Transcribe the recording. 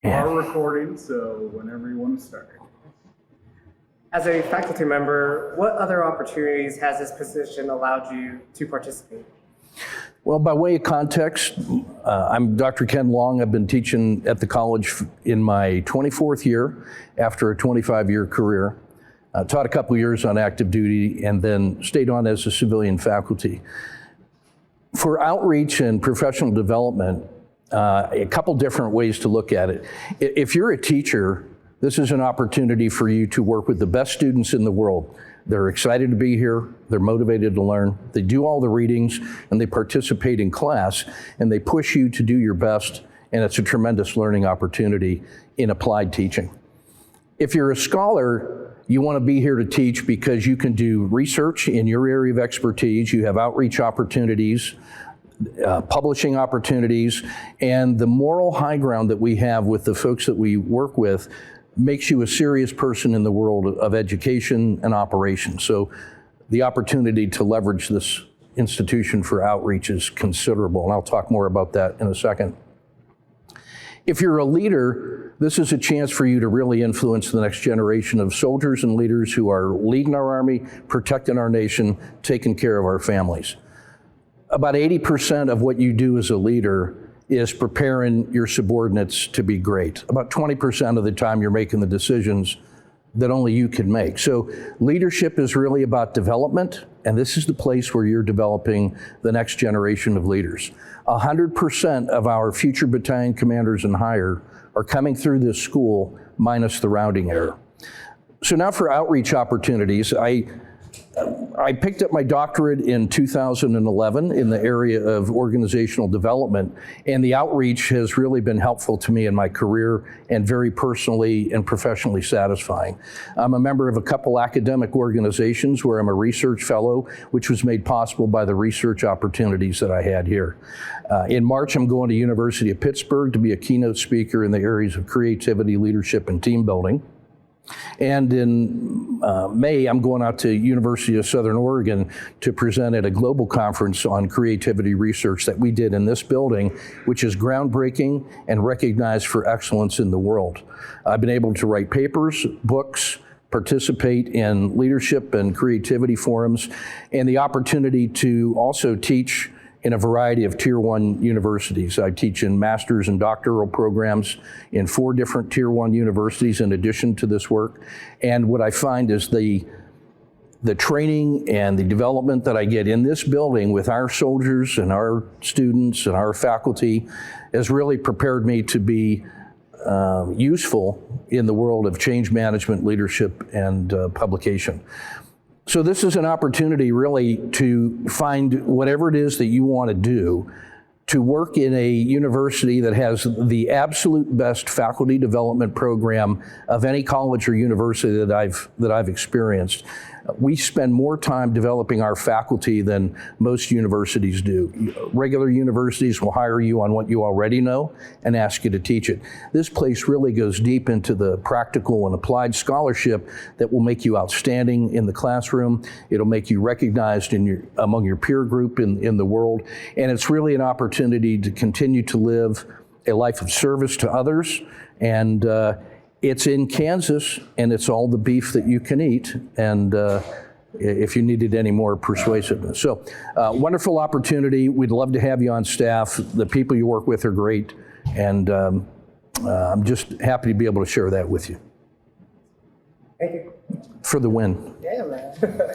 Our recording, so whenever you want to start. As a faculty member, what other opportunities has this position allowed you to participate? Well, by way of context, I'm Dr. Ken Long. I've been teaching at the college in my 24th year after a 25-year career. Taught a couple years on active duty and then stayed on as a civilian faculty. For outreach and professional development, a couple different ways to look at it. If you're a teacher, this is an opportunity for you to work with the best students in the world. They're excited to be here, they're motivated to learn, they do all the readings, and they participate in class, and they push you to do your best, and it's a tremendous learning opportunity in applied teaching. If you're a scholar, you want to be here to teach because you can do research in your area of expertise, you have outreach opportunities, publishing opportunities, and the moral high ground that we have with the folks that we work with makes you a serious person in the world of education and operations. So the opportunity to leverage this institution for outreach is considerable, and I'll talk more about that in a second. If you're a leader, this is a chance for you to really influence the next generation of soldiers and leaders who are leading our Army, protecting our nation, taking care of our families. About 80% of what you do as a leader is preparing your subordinates to be great. About 20% of the time you're making the decisions that only you can make. So leadership is really about development, and this is the place where you're developing the next generation of leaders. 100% of our future battalion commanders and higher are coming through this school minus the rounding error. So now for outreach opportunities, I picked up my doctorate in 2011 in the area of organizational development, and the outreach has really been helpful to me in my career and very personally and professionally satisfying. I'm a member of a couple academic organizations where I'm a research fellow, which was made possible by the research opportunities that I had here. In March, I'm going to University of Pittsburgh to be a keynote speaker in the areas of creativity, leadership, and team building. And in May, I'm going out to University of Southern Oregon to present at a global conference on creativity research that we did in this building, which is groundbreaking and recognized for excellence in the world. I've been able to write papers, books, participate in leadership and creativity forums, and the opportunity to also teach in a variety of Tier 1 universities. I teach in master's and doctoral programs in 4 different Tier 1 universities in addition to this work. And what I find is the training and the development that I get in this building with our soldiers and our students and our faculty has really prepared me to be useful in the world of change management, leadership, and publication. So this is an opportunity really to find whatever it is that you want to do, to work in a university that has the absolute best faculty development program of any college or university that I've experienced. We spend more time developing our faculty than most universities do. Regular universities will hire you on what you already know and ask you to teach it. This place really goes deep into the practical and applied scholarship that will make you outstanding in the classroom. It'll make you recognized among your peer group in the world. And it's really an opportunity to continue to live a life of service to others. And it's in Kansas, and it's all the beef that you can eat, and if you needed any more persuasiveness. So, wonderful opportunity. We'd love to have you on staff. The people you work with are great, and I'm just happy to be able to share that with you. Thank you. For the win. Yeah, man.